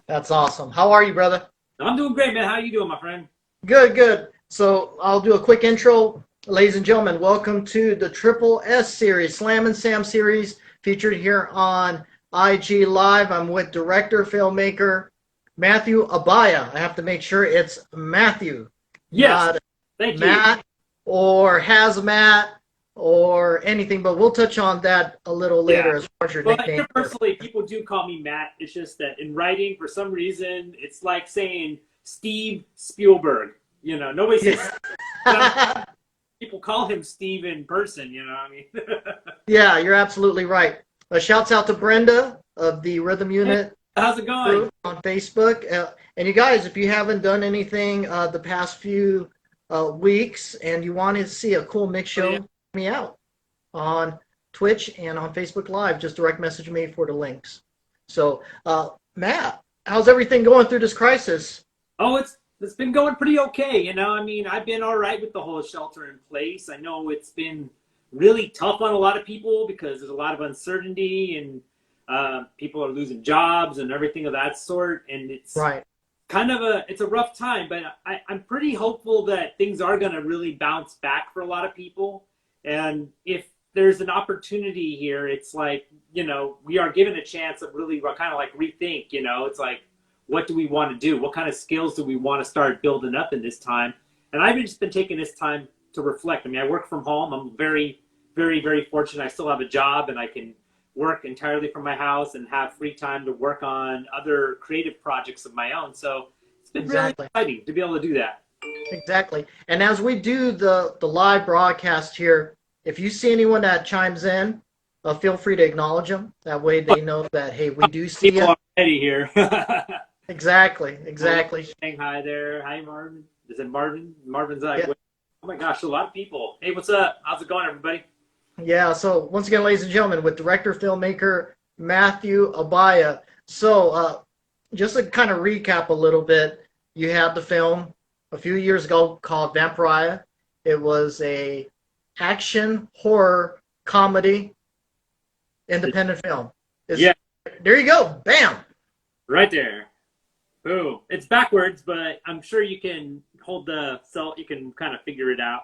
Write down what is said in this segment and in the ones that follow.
That's awesome. How are you, brother? I'm doing great, man. How you doing, my friend? Good, good. So I'll do a quick intro. Ladies and gentlemen, welcome to the Triple S series, Slammin' Sam series, featured here on IG Live. I'm with director, filmmaker, Matthew Abaya. I have to make sure it's Matthew, Yes, not thank you. Matt or Hazmat or anything, but we'll touch on that a little Yeah. later as far as your Well, nickname goes. personally, people do call me Matt. It's just that in writing, for some reason, it's like saying Steve Spielberg. Nobody says Steve. Yeah. People call him Steve in person. You know what I mean? Yeah, you're absolutely right. Shouts out to Brenda of the Rhythm Hey, Unit how's it going? group on Facebook. And you guys, if you haven't done anything the past few weeks and you want to see a cool mix Oh show, yeah. check me out on Twitch and on Facebook Live. Just direct message me for the links. So, Matt, how's everything going through this crisis? Oh, it's been going pretty okay. I mean, I've been all right with the whole shelter in place. I know it's been really tough on a lot of people because there's a lot of uncertainty and people are losing jobs and everything of that sort. And it's Right. kind of it's a rough time, but I'm pretty hopeful that things are going to really bounce back for a lot of people. And if there's an opportunity here, it's like, we are given a chance of really kind of like rethink, it's like, what do we want to do? What kind of skills do we want to start building up in this time? And I've just been taking this time to reflect. I mean, I work from home. I'm very, very, very fortunate. I still have a job and I can work entirely from my house and have free time to work on other creative projects of my own. So it's been really Exactly. exciting to be able to do that. Exactly. And as we do the live broadcast here, if you see anyone that chimes in, feel free to acknowledge them. That way they know that, hey, we do see People you. are ready here. Exactly. Well, Exactly. saying hi there. Hi, Marvin. Is it Marvin? Marvin's like, Yeah. wait, oh my gosh, a lot of people. Hey, what's up? How's it going, everybody? Yeah. So once again, ladies and gentlemen, with director, filmmaker Matthew Abaya. So just to kind of recap a little bit, you had the film a few years ago called Vampire. It was a action horror comedy independent film. Is Yeah, there you go. Bam. right there. Boom. It's backwards, but I'm sure you can hold the cell. You can kind of figure it out.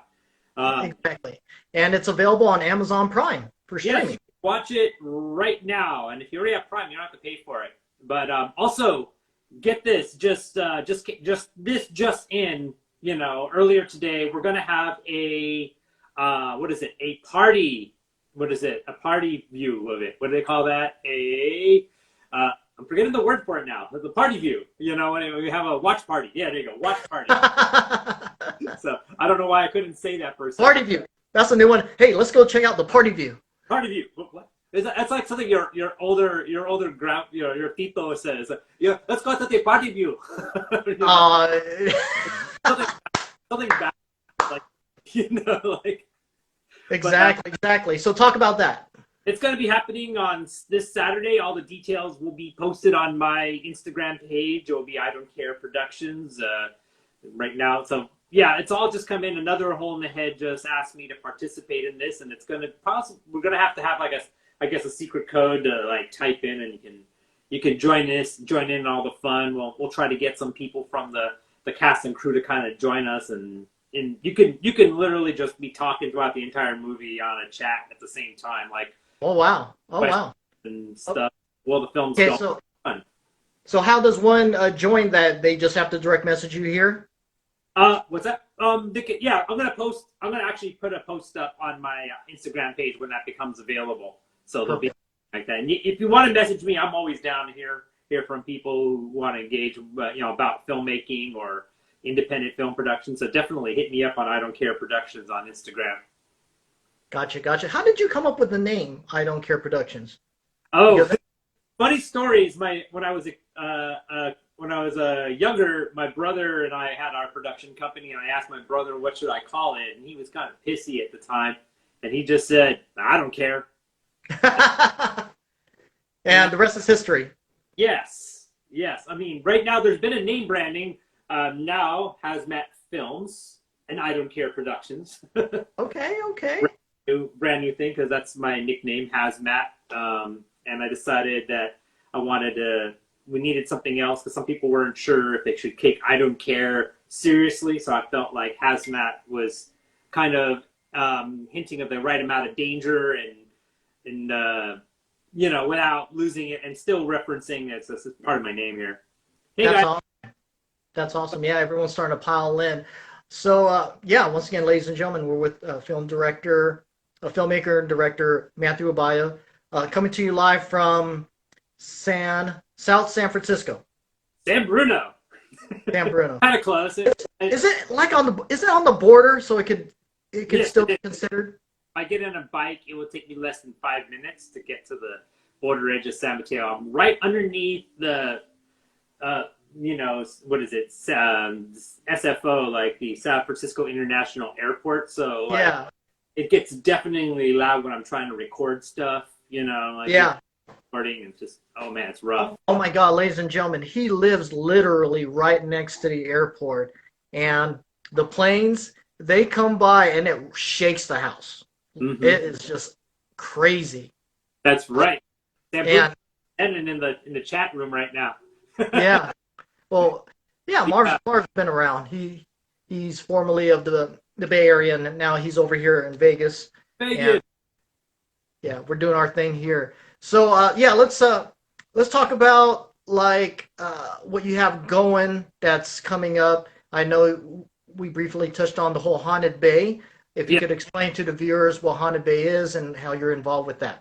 Um, Exactly. And it's available on Amazon Prime for yes, streaming. watch it right now. And if you already have Prime, you don't have to pay for it. But also, get this. Just in. Earlier today, we're gonna have a what is it? A party. What is it? A party view of it. What do they call that? I'm forgetting the word for it now. The party view. When we have a watch party. Yeah, there you go. Watch party. So I don't know why I couldn't say that for a second. Party View. That's a new one. Hey, let's go check out the Party View. Party view. What? That's like something your older your tito says. Yeah, let's go to the party view. Uh, something something bad like like. But exactly. So talk about that. it's going to be happening on this Saturday. All the details will be posted on my Instagram page. It will be I Don't Care Productions right now. So yeah, it's all just come in. Another hole in the head just asked me to participate in this, and it's going to we're going to have like I guess a secret code to like type in, and you can join in all the fun. We'll try to get some people from the cast and crew to kind of join us, and you can literally just be talking throughout the entire movie on a chat at the same time, like Oh wow. Oh questions wow. and stuff. Well, the film's Okay, going so on. so how does one join that? They just have to direct message you here? What's that? Yeah, I'm gonna actually put a post up on my Instagram page when that becomes available. So there'll be Perfect. like that. And if you want to message me, I'm always down to hear from people who want to engage, about filmmaking or independent film production. So definitely hit me up on I Don't Care Productions on Instagram. Gotcha. How did you come up with the name I Don't Care Productions? Oh, Because funny stories. When I was younger, my brother and I had our production company, and I asked my brother what should I call it, and he was kind of pissy at the time, and he just said, "I don't care." and the rest is history. Yes, yes. I mean, right now there's been a name branding. Now Hazmat Films and I Don't Care Productions. Okay. brand new thing because that's my nickname, Hazmat. And I decided that I wanted to we needed something else because some people weren't sure if they should take I Don't Care seriously. So I felt like hazmat was kind of hinting of the right amount of danger and without losing it and still referencing it. So this is part of my name here. Hey That's guys. awesome. That's awesome. Yeah, everyone's starting to pile in. So, yeah, once again, ladies and gentlemen, we're with filmmaker and director Matthew Abaya, coming to you live from South San Francisco. San Bruno. San Bruno. Kind of close. Is it like is it on the border so it could Yes, still be considered? If I get on a bike, it will take me less than 5 minutes to get to the border edge of San Mateo. I'm right underneath the, what is it? SFO, like the San Francisco International Airport. So Yeah. it gets deafeningly loud when I'm trying to record stuff, Yeah. recording and just, oh man, it's rough. Oh my God, ladies and gentlemen, he lives literally right next to the airport, and the planes, they come by and it shakes the house. Mm-hmm. It is just crazy. That's right. And and in the chat room right now. yeah, well, yeah, Marv's been around. He's formerly of the Bay Area, and now he's over here in Vegas. Vegas. Yeah, we're doing our thing here. So yeah, let's talk about what you have going that's coming up. I know we briefly touched on the whole Haunted Bay. If you could explain to the viewers what Haunted Bay is and how you're involved with that.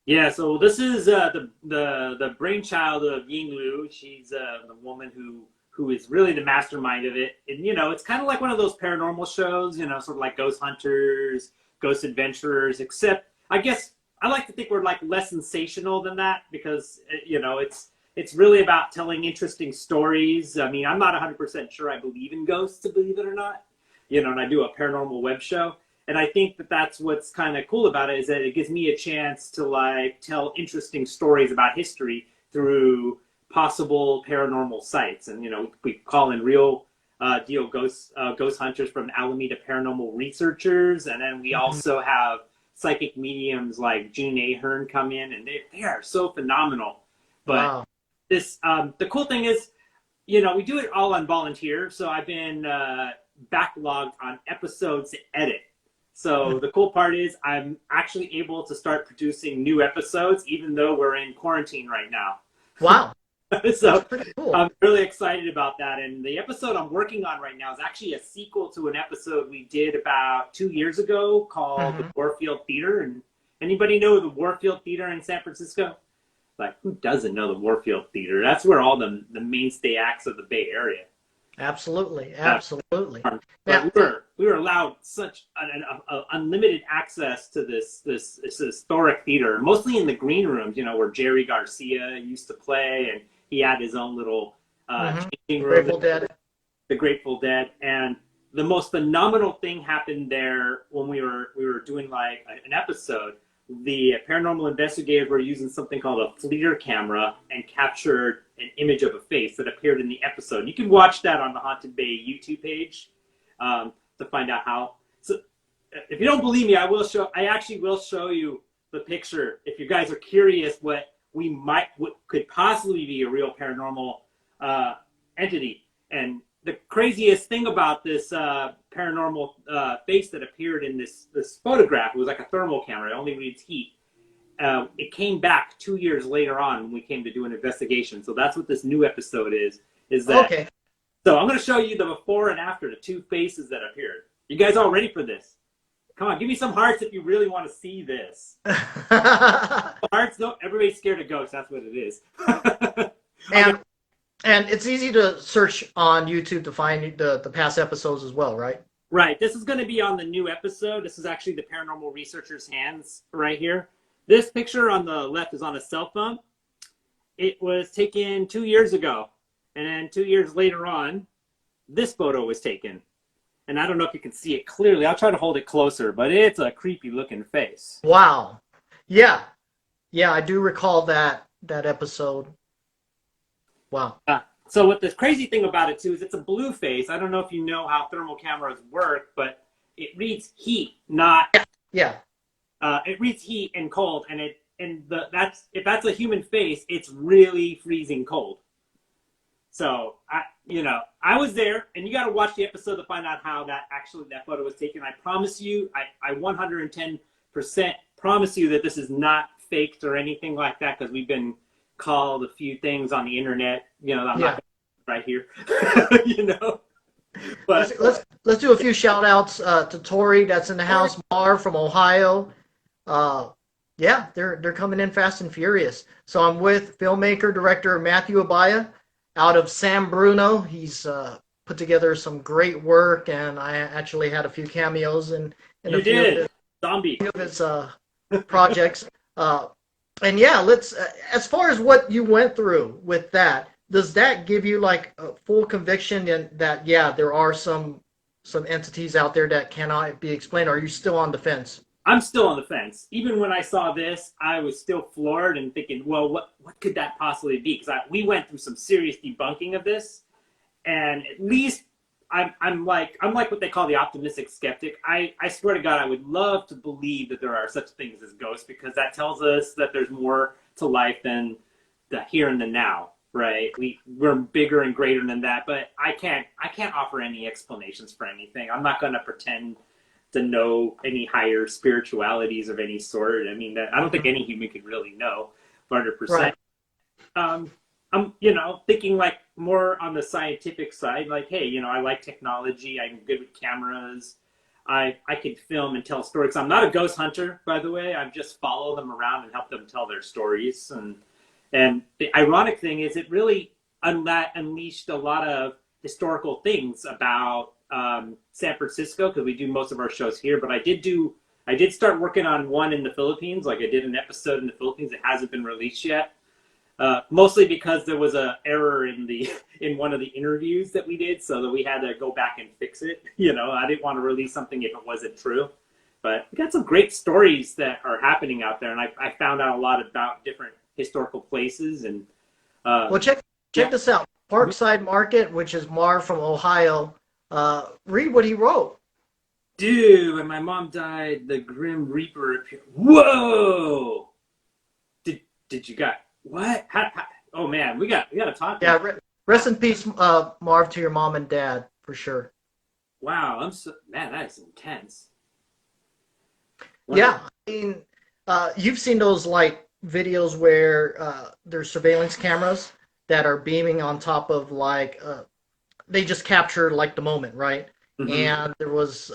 Yeah, so this is the brainchild of Ying Lu. She's the woman who is really the mastermind of it. And it's kind of like one of those paranormal shows, sort of like Ghost Hunters, Ghost Adventurers, except I guess I like to think we're like less sensational than that because it's really about telling interesting stories. I mean, I'm not 100% sure I believe in ghosts, believe it or not. And I do a paranormal web show. And I think that's what's kind of cool about it is that it gives me a chance to tell interesting stories about history through possible paranormal sites. And, we call in real deal ghost hunters from Alameda Paranormal Researchers. And then we also have psychic mediums like June Ahern come in, and they are so phenomenal. But Wow. this the cool thing is, we do it all on volunteer. So I've been backlogged on episodes to edit. So the cool part is I'm actually able to start producing new episodes, even though we're in quarantine right now. Wow. So That's pretty cool. I'm really excited about that. And the episode I'm working on right now is actually a sequel to an episode we did about 2 years ago called the Warfield Theater. And anybody know the Warfield Theater in San Francisco? Like, who doesn't know the Warfield Theater? That's where all the mainstay acts of the Bay Area. Absolutely. But we were allowed such an unlimited access to this historic theater, mostly in the green rooms, where Jerry Garcia used to play, and he had his own little changing room. Grateful Dead. The Grateful Dead, and the most phenomenal thing happened there when we were doing like an episode. The paranormal investigators were using something called a FLIR camera and captured an image of a face that appeared in the episode. You can watch that on the Haunted Bay YouTube page to find out how. So, if you don't believe me, I actually will show you the picture if you guys are curious what could possibly be a real paranormal entity. And the craziest thing about this paranormal face that appeared in this photograph, it was like a thermal camera. It only reads heat. It came back 2 years later on when we came to do an investigation. So that's what this new episode is that. Okay. So I'm going to show you the before and after, the two faces that appeared. You guys all ready for this? Come on, give me some hearts if you really want to see this. Hearts? No, everybody's scared of ghosts. That's what it is. And it's easy to search on YouTube to find the past episodes as well, right? Right. This is going to be on the new episode. This is actually the paranormal researcher's hands right here. This picture on the left is on a cell phone. It was taken 2 years ago. And then 2 years later on, this photo was taken. And I don't know if you can see it clearly. I'll try to hold it closer, but it's a creepy looking face. Wow. Yeah. Yeah, I do recall that episode. Wow. So what the crazy thing about it too is it's a blue face. I don't know if you know how thermal cameras work, but it reads heat, not it reads heat and cold, and if that's a human face, it's really freezing cold. So I was there, and you got to watch the episode to find out how that photo was taken. I promise you, I 110% promise you that this is not faked or anything like that, because we've been called a few things on the internet. I'm not right here, But let's do a few shout outs to Tori that's in the house, Marv from Ohio. Yeah, they're coming in fast and furious. So I'm with filmmaker director Matthew Abaya out of San Bruno. He's put together some great work, and I actually had a few cameos in you a few did of his, zombie. few of his projects. And yeah, let's as far as what you went through with that, does that give you like a full conviction in that there are some entities out there that cannot be explained? Or are you still on the fence? I'm still on the fence. Even when I saw this, I was still floored and thinking, well, what could that possibly be? Because we went through some serious debunking of this, and at least I'm like what they call the optimistic skeptic. I swear to God, I would love to believe that there are such things as ghosts, because that tells us that there's more to life than the here and the now, right? We're bigger and greater than that, but I can't offer any explanations for anything. I'm not going to pretend to know any higher spiritualities of any sort. I mean, I don't think any human could really know 100%. Right. I'm, thinking like more on the scientific side, like, hey, I like technology. I'm good with cameras. I could film and tell stories. I'm not a ghost hunter, by the way. I just follow them around and help them tell their stories. And the ironic thing is it really unleashed a lot of historical things about San Francisco, because we do most of our shows here, but I did start working on one in the Philippines. Like I did an episode in the Philippines that hasn't been released yet, mostly because there was an error in one of the interviews that we did, so that we had to go back and fix it. I didn't want to release something if it wasn't true, but we got some great stories that are happening out there, and I found out a lot about different historical places. And Well, check this out. Parkside Market, which is Marv from Ohio. Read what he wrote. Dude, when my mom died, the Grim Reaper appeared. Whoa! Did you got what? How, oh man, we got to talk. Yeah, rest in peace, Marv, to your mom and dad for sure. Wow, man, that is intense. Wow. Yeah, I mean, you've seen those like videos where there's surveillance cameras that are beaming on top of like they just capture like the moment, right? Mm-hmm. And there's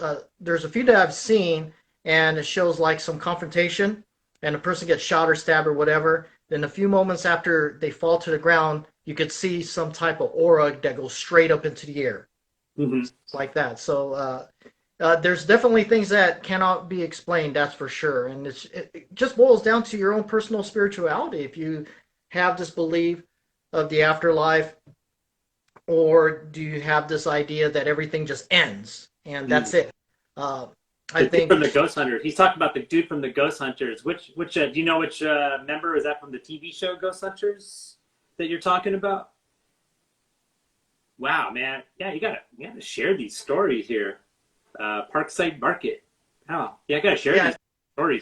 a few that I've seen, and it shows like some confrontation, and a person gets shot or stabbed or whatever. Then a few moments after they fall to the ground, you could see some type of aura that goes straight up into the air, like that. So there's definitely things that cannot be explained, that's for sure. And it just boils down to your own personal spirituality. If you have this belief of the afterlife, or do you have this idea that everything just ends and that's it? I think from the Ghost Hunters. He's talking about the dude from the Ghost Hunters. Which do you know which member is that from the TV show Ghost Hunters that you're talking about? Wow, man. Yeah, you gotta share these stories here. Parkside Market. Oh, yeah, I gotta share these stories.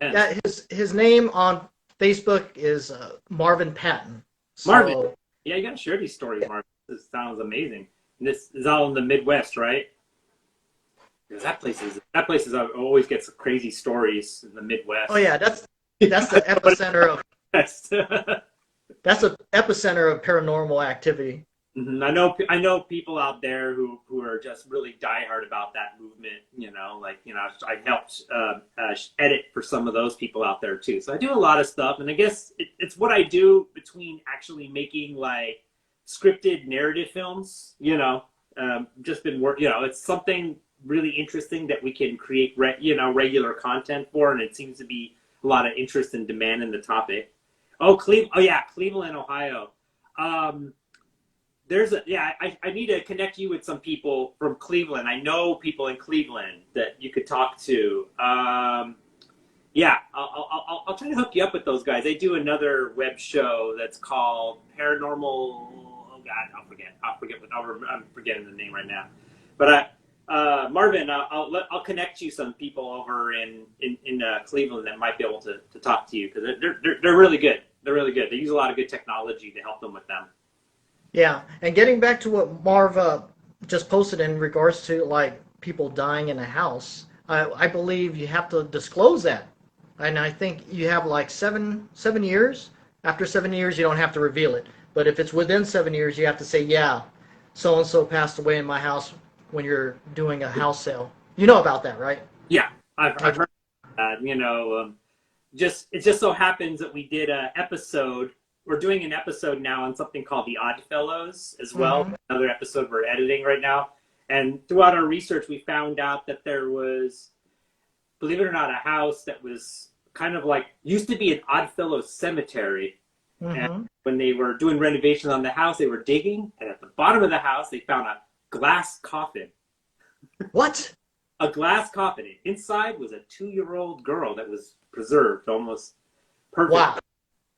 Yeah, his name on Facebook is Marvin Patton. So, Marvin. Yeah, you gotta share these stories, Marvin. This sounds amazing. And this is all in the Midwest, right? Because that place always gets crazy stories in the Midwest. Oh yeah, that's the epicenter of that's the epicenter of paranormal activity. Mm-hmm. I know people out there who are just really diehard about that movement. I helped edit for some of those people out there too. So I do a lot of stuff, and I guess it's what I do between actually making like scripted narrative films. Just been work. It's something really interesting that we can create regular content for, and it seems to be a lot of interest and demand in the topic. Cleveland, Ohio. I need to connect you with some people from Cleveland. I know people in Cleveland that you could talk to. I'll try to hook you up with those guys. They do another web show that's called Paranormal. Oh God, I'm forgetting the name right now. But Marvin, I'll connect you some people over in Cleveland that might be able to talk to you, because they're really good. They're really good. They use a lot of good technology to help them with them. Yeah, and getting back to what Marv just posted in regards to like people dying in a house, I believe you have to disclose that, and I think you have like seven years. After 7 years, you don't have to reveal it, but if it's within 7 years, you have to say, yeah, so and so passed away in my house when you're doing a house sale. You know about that, right? Yeah, I've Okay. heard that. Just it just so happens that we did a episode. We're doing an episode now on something called the Odd Fellows as well. Mm-hmm. Another episode we're editing right now. And throughout our research, we found out that there was, believe it or not, a house that was kind of like used to be an Oddfellow cemetery. And Mm-hmm. when they were doing renovations on the house, they were digging, and at the bottom of the house, they found a glass coffin. What? A glass coffin. Inside was a 2-year-old girl that was preserved almost perfect. Wow.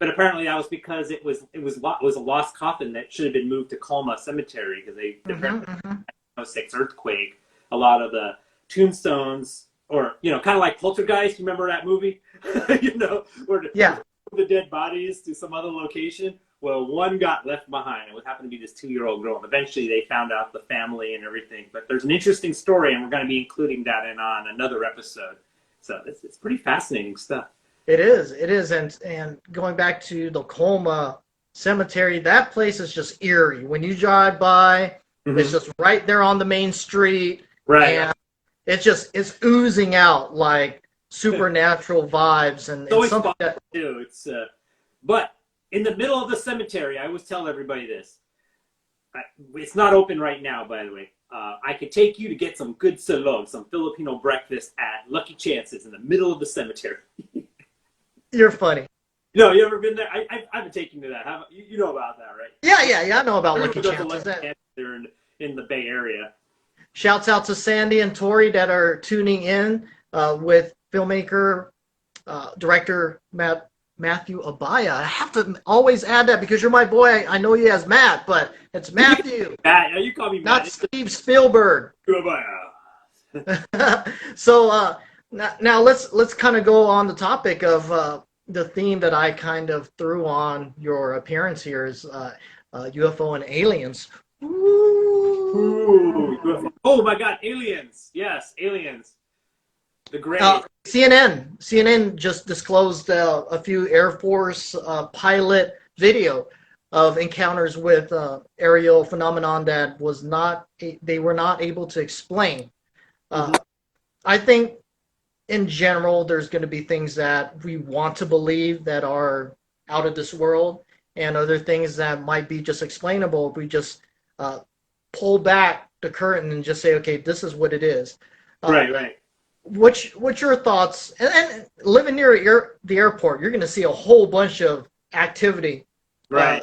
But apparently that was because it was a lost coffin that should have been moved to Colma Cemetery because they Mm-hmm. apparently Mm-hmm. '06 earthquake. A lot of the tombstones, or kind of like Poltergeist. You remember that movie? Where Yeah. the dead bodies to some other location. Well, one got left behind. It would happen to be this 2-year-old girl. And eventually they found out the family and everything. But there's an interesting story, and we're going to be including that on another episode. So it's pretty fascinating stuff. It is, and going back to the Colma Cemetery, that place is just eerie. When you drive by, it's just right there on the main street, Right. and it's oozing out like supernatural vibes, and It's always something fun that too. But in the middle of the cemetery, I always tell everybody this. It's not open right now, by the way. I could take you to get some good salog, some Filipino breakfast at Lucky Chances in the middle of the cemetery. you're funny. No, you ever been there? I haven't taken you to that. You know about that, right? Yeah. I know about Lucky Everyone Chances. goes to Lucky Chances there in the Bay Area. Shouts out to Sandy and Tori that are tuning in with filmmaker, director Matthew Abaya. I have to always add that because you're my boy. I know you as Matt, but it's Matthew, Matt, you call me not Matt. Steve Spielberg. So now let's kind of go on the topic of the theme that I kind of threw on your appearance here is UFO and aliens. Ooh, UFO. Oh my God, aliens! Yes, aliens. The Gray. CNN just disclosed a few Air Force pilot video of encounters with aerial phenomenon that they were not able to explain. I think in general there's going to be things that we want to believe that are out of this world, and other things that might be just explainable if we just pull back the curtain and just say, okay, this is what it is. Right. What's your thoughts? And living near the airport, you're going to see a whole bunch of activity. Right.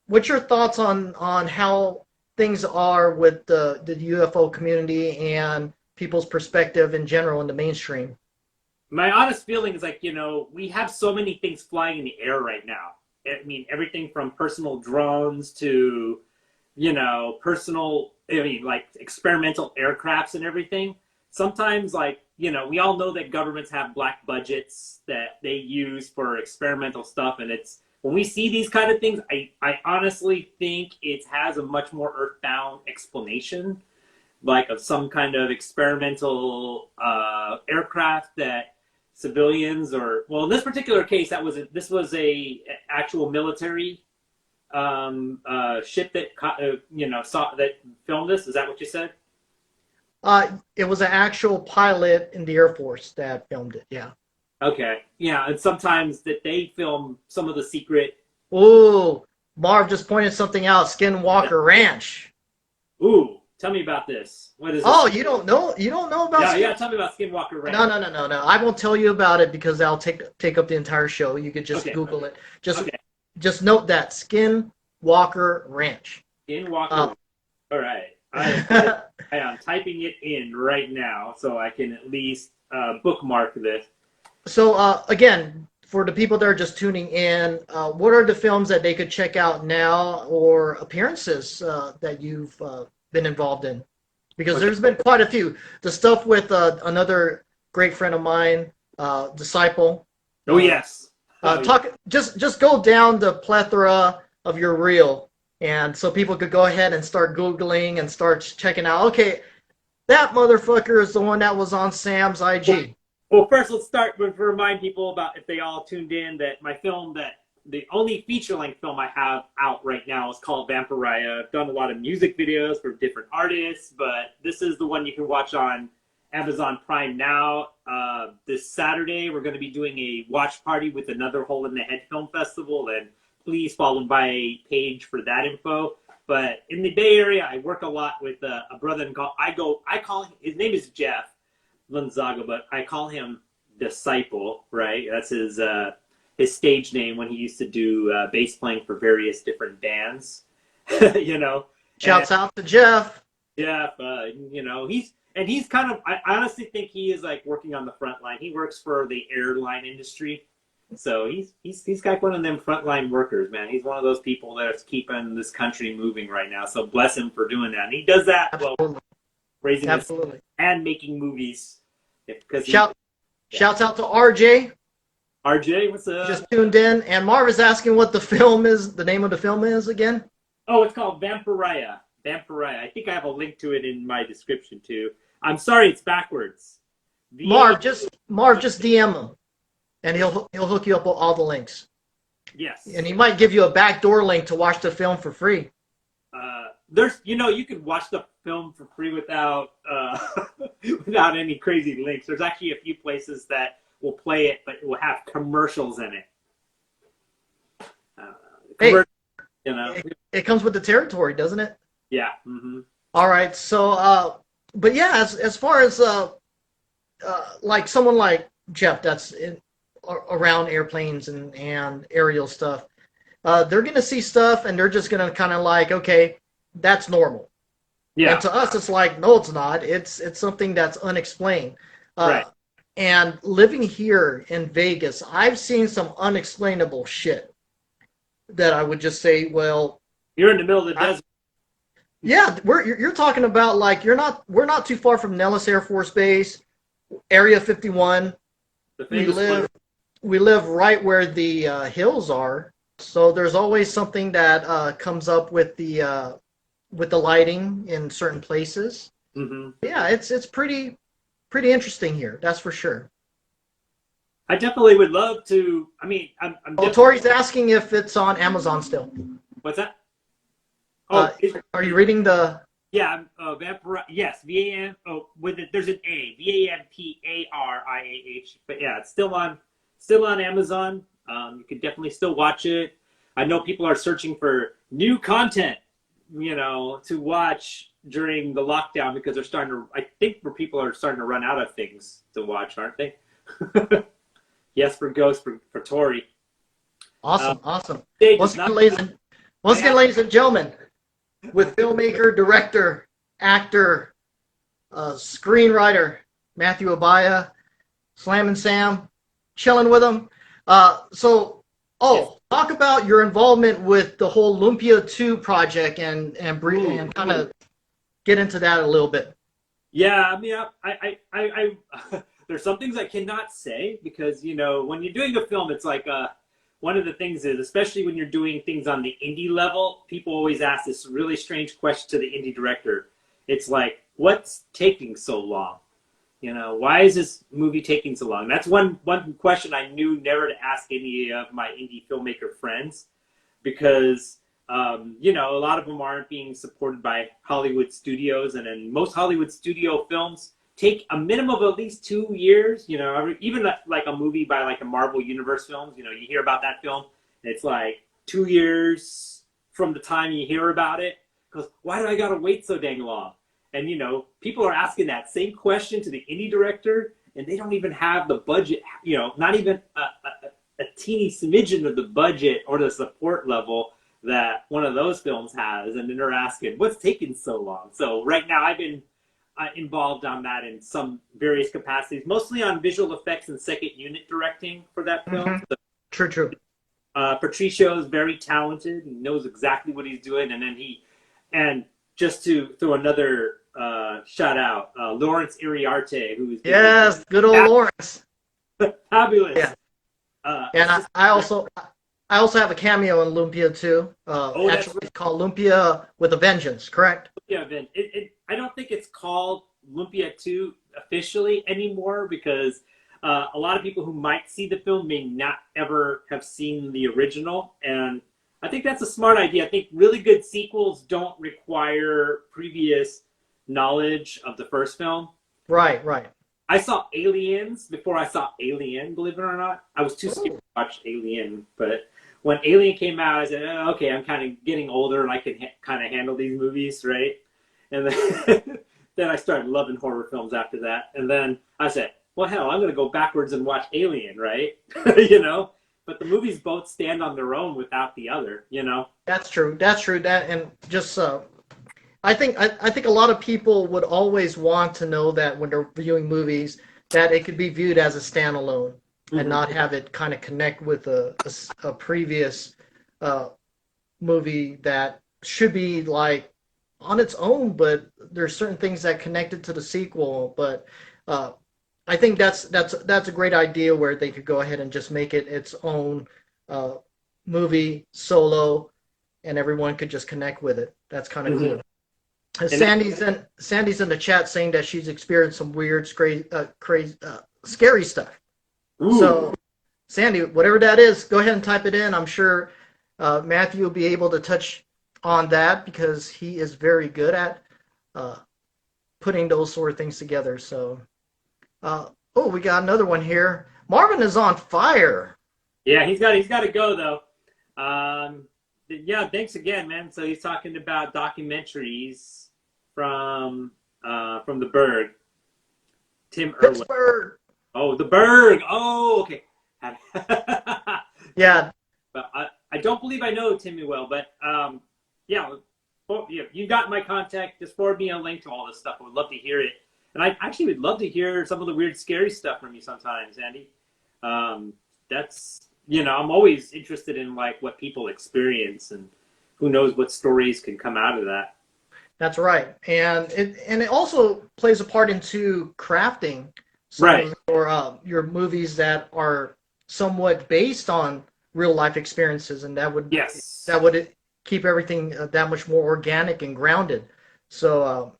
What's your thoughts on how things are with the UFO community and people's perspective in general in the mainstream? My honest feeling is we have so many things flying in the air right now. I mean, everything from personal drones to, like experimental aircrafts and everything. Sometimes, we all know that governments have black budgets that they use for experimental stuff. And when we see these kind of things, I honestly think it has a much more earthbound explanation, like of some kind of experimental aircraft that civilians in this particular case, this was a actual military ship that that filmed this. Is that what you said? It was an actual pilot in the Air Force that filmed it. Yeah. Okay. Yeah, and sometimes that they film some of the secret. Ooh, Marv just pointed something out. Skinwalker Ranch. Ooh, tell me about this. What is this? Oh, you don't know? You don't know about? Yeah. Tell me about Skinwalker Ranch. No. I won't tell you about it because I'll take up the entire show. You could just Google it. Just note that Skinwalker Ranch. Skinwalker. All right. I am typing it in right now so I can at least bookmark this. So again, for the people that are just tuning in, what are the films that they could check out now or appearances that you've been involved in? Because there's been quite a few. The stuff with another great friend of mine, Disciple. Oh yes. Just go down the plethora of your reel And so people could go ahead and start Googling and start checking out, okay, that motherfucker is the one that was on Sam's IG. Well, first let's start with remind people about, if they all tuned in, that my film, that the only feature-length film I have out right now is called Vampiraya. I've done a lot of music videos for different artists, but this is the one you can watch on Amazon Prime now. This Saturday, we're going to be doing a watch party with another Hole in the Head Film Festival, and please follow my page for that info. But in the Bay Area, I work a lot with a brother. I call him, his name is Jeff Gonzaga, but I call him Disciple, right? That's his stage name when he used to do bass playing for various different bands, you know. Shouts out to Jeff. Jeff, you know, he's kind of, I honestly think he is like working on the front line. He works for the airline industry. So he's got one of them frontline workers, man. He's one of those people that's keeping this country moving right now. So bless him for doing that. And he does that while raising his and making movies. Because shouts out to RJ. RJ, what's up? Just tuned in, and Marv is asking what the film is. The name of the film is again? Oh, it's called Vampiraya. Vampiraya. I think I have a link to it in my description too. I'm sorry, it's backwards. Marv, just DM him, and he'll hook you up with all the links. Yes. And he might give you a backdoor link to watch the film for free. There's, you know, you could watch the film for free without without any crazy links. There's actually a few places that will play it, but it will have commercials in it. Hey, you know, it comes with the territory, doesn't it? Yeah. Mm-hmm. All right. So, but yeah, as far as like someone like Jeff, that's around airplanes and aerial stuff, they're gonna see stuff and they're just gonna kind of like, okay, that's normal. Yeah. And to us, it's like, no, it's not. It's something that's unexplained. Right. And living here in Vegas, I've seen some unexplainable shit that I would just say, well, you're in the middle of the desert. Yeah, you're talking about like we're not too far from Nellis Air Force Base, Area 51. We live right where the hills are, so there's always something that comes up with the lighting in certain places. Mm-hmm. Yeah, it's pretty interesting here. That's for sure. I definitely would love to. I mean, I'm Tori's asking if it's on Amazon still. What's that? Oh, are you reading the? Yeah, Vampiraya. Yes, VAM. Oh, with it, there's an A. VAMPARIAH. But yeah, it's still on Amazon. You can definitely still watch it. I know people are searching for new content, you know, to watch during the lockdown because they're starting to. I think where people are starting to run out of things to watch, aren't they? Yes, for Ghost for Tori. Awesome. Once again, ladies and gentlemen, with filmmaker, director, actor, screenwriter Matthew Abaya, Slammin Sam, chilling with him. Talk about your involvement with the whole Lumpia 2 project and kind of get into that a little bit. Yeah, I mean, I there's some things I cannot say because, you know, when you're doing a film, it's like one of the things is, especially when you're doing things on the indie level, people always ask this really strange question to the indie director. It's like, what's taking so long? You know, why is this movie taking so long? That's one question I knew never to ask any of my indie filmmaker friends because, you know, a lot of them aren't being supported by Hollywood studios. And then most Hollywood studio films take a minimum of at least 2 years, you know, even like a movie by like a Marvel Universe films, you know, you hear about that film, it's like 2 years from the time you hear about it, because why do I gotta wait so dang long? And, you know, people are asking that same question to the indie director, and they don't even have the budget, you know, not even a teeny smidgen of the budget or the support level that one of those films has, and then they're asking, what's taking so long? So right now I've been involved on that in some various capacities, mostly on visual effects and second unit directing for that film. Mm-hmm. So, true. Patricio is very talented. He knows exactly what he's doing. And just to throw another shout out, Lawrence Iriarte, who's good old Lawrence. Fabulous. Yeah. And I also I also have a cameo in Lumpia too. Oh, that's Actually, it's called Lumpia with a Vengeance, correct? yeah, Vin. I don't think it's called Lumpia 2 officially anymore because a lot of people who might see the film may not ever have seen the original. And I think that's a smart idea. I think really good sequels don't require previous knowledge of the first film. Right, right. I saw Aliens before I saw Alien, believe it or not. I was too scared Ooh. to watch Alien, but when Alien came out, I said, oh, okay, I'm kind of getting older and I can kind of handle these movies, right? And then, then I started loving horror films after that. And then I said, well, hell, I'm going to go backwards and watch Alien, right? You know? But the movies both stand on their own without the other, you know? That's true. That's true. That and just I think a lot of people would always want to know that when they're viewing movies that it could be viewed as a standalone and Mm-hmm. not have it kind of connect with a previous uh, movie that should be like on its own, but there's certain things that connect it to the sequel. But uh, I think that's a great idea where they could go ahead and just make it its own uh, movie solo, and everyone could just connect with it. That's kind of Mm-hmm. cool. And Sandy's in the chat saying that she's experienced some weird, crazy, scary stuff. ooh, So, Sandy, whatever that is, go ahead and type it in. I'm sure Matthew will be able to touch on that because he is very good at uh, putting those sort of things together. So, oh, we got another one here. Marvin is on fire. yeah, he's got to go though. Yeah, thanks again, man. So he's talking about documentaries from the Berg, Tim Irwin. Pittsburgh. Oh, the Berg. Oh, okay. Yeah, But I don't believe I know Timmy well, but yeah, yeah, you got my contact. Just forward me a link to all this stuff. I would love to hear it, and I actually would love to hear some of the weird, scary stuff from you sometimes, Andy. That's I'm always interested in like what people experience, and who knows what stories can come out of that. that's right, and it also plays a part into crafting some Right. of your movies that are somewhat based on real life experiences, and Yes. that would keep everything that much more organic and grounded. So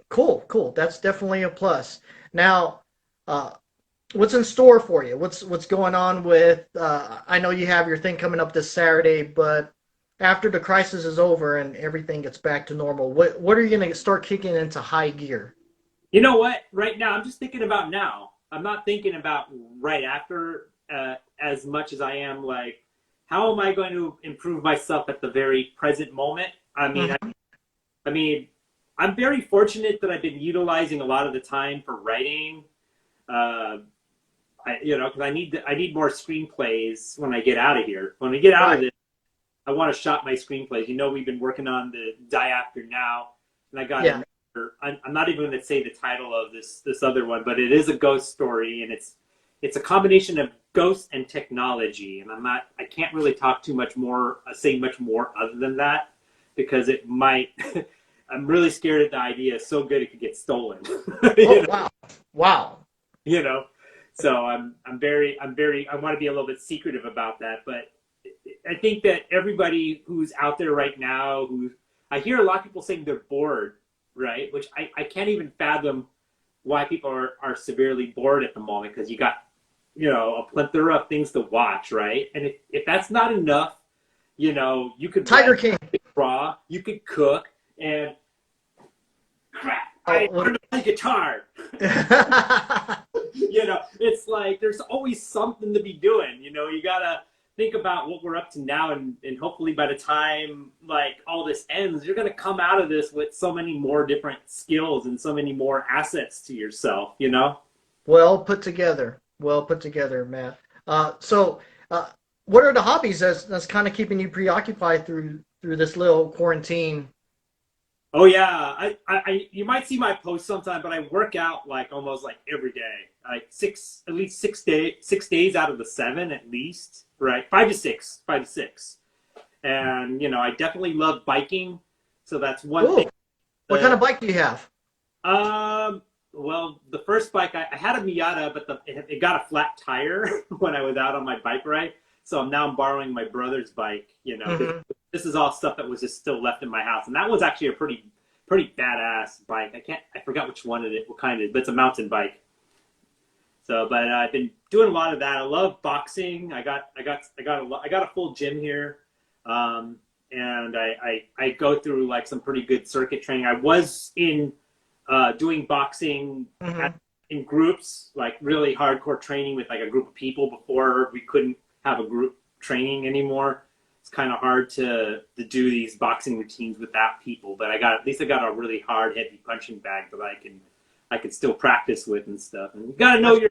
cool, cool. That's definitely a plus. Now, uh, what's in store for you? What's going on with? I know you have your thing coming up this Saturday, but after the crisis is over and everything gets back to normal, what are you going to start kicking into high gear? You know what? Right now, I'm just thinking about now. I'm not thinking about right after as much as I am like, how am I going to improve myself at the very present moment? Mm-hmm. I mean, I'm very fortunate that I've been utilizing a lot of the time for writing. Uh, because I need more screenplays when I get out of here. When we get out of Right. this, I want to shop my screenplays. We've been working on the Die After now, and I got Yeah. another. I'm not even going to say the title of this other one, but it is a ghost story, and it's a combination of ghosts and technology. And I can't really talk too much more, say much more other than that, because it might. I'm really scared at the idea. It's so good it could get stolen. Oh you know, wow, wow. you know. So I want to be a little bit secretive about that, but I think that everybody who's out there right now, I hear a lot of people saying they're bored, right? Which I can't even fathom why people are severely bored at the moment because you got, a plethora of things to watch, right? And if that's not enough, you could Tiger write, King. you could draw, you could cook, and crap, Oh, I learned to play guitar. It's like there's always something to be doing. You gotta think about what we're up to now, and hopefully by the time like all this ends, you're gonna come out of this with so many more different skills and so many more assets to yourself. Well put together. Well put together, Matt. So, what are the hobbies that's kind of keeping you preoccupied through this little quarantine? Oh yeah, you might see my posts sometime, but I work out like almost like every day, like at least 6 days out of the 7 at least, right? 5 to 6, and I definitely love biking, so that's one Ooh, thing. what kind of bike do you have? Well, the first bike I had a Miata, but it got a flat tire when I was out on my bike ride, So I'm borrowing my brother's bike, you know, because Hmm. this is all stuff that was just still left in my house, and that was actually a pretty badass bike. I forgot which one it is, what kind it is, but it's a mountain bike. So, but I've been doing a lot of that. I love boxing. I got a full gym here, and I go through like some pretty good circuit training. I was in doing boxing Hmm. in groups, like really hardcore training with like a group of people before we couldn't have a group training anymore. It's kind of hard to do these boxing routines without people, but at least I got a really hard, heavy punching bag that I can still practice with and stuff. And you gotta know your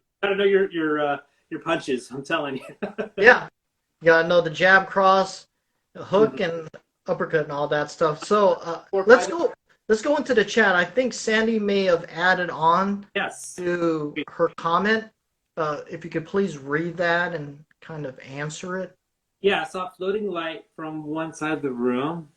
punches. I'm telling you. Yeah, you gotta know the jab, cross, hook, and uppercut, and all that stuff. So Four or let's five. go. Let's go into the chat. I think Sandy may have added on Yes. to her comment. If you could please read that and kind of answer it. Yeah, I saw a floating light from one side of the room,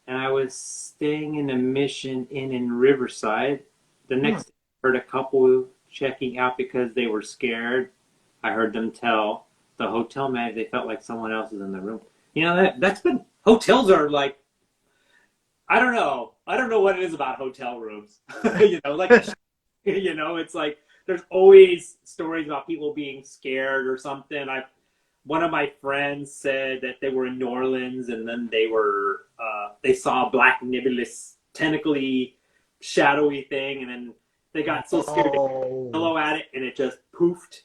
and I was staying in a Mission Inn in Riverside. The Hmm. next day, I heard a couple checking out because they were scared. I heard them tell the hotel manager they felt like someone else was in the room. You know that's been hotels are like I don't know what it is about hotel rooms. You know, like you know, it's like there's always stories about people being scared or something. I One of my friends said that they were in New Orleans and then they saw a black nebulous tentacly shadowy thing and then they got so scared they Oh, hello at it and it just poofed.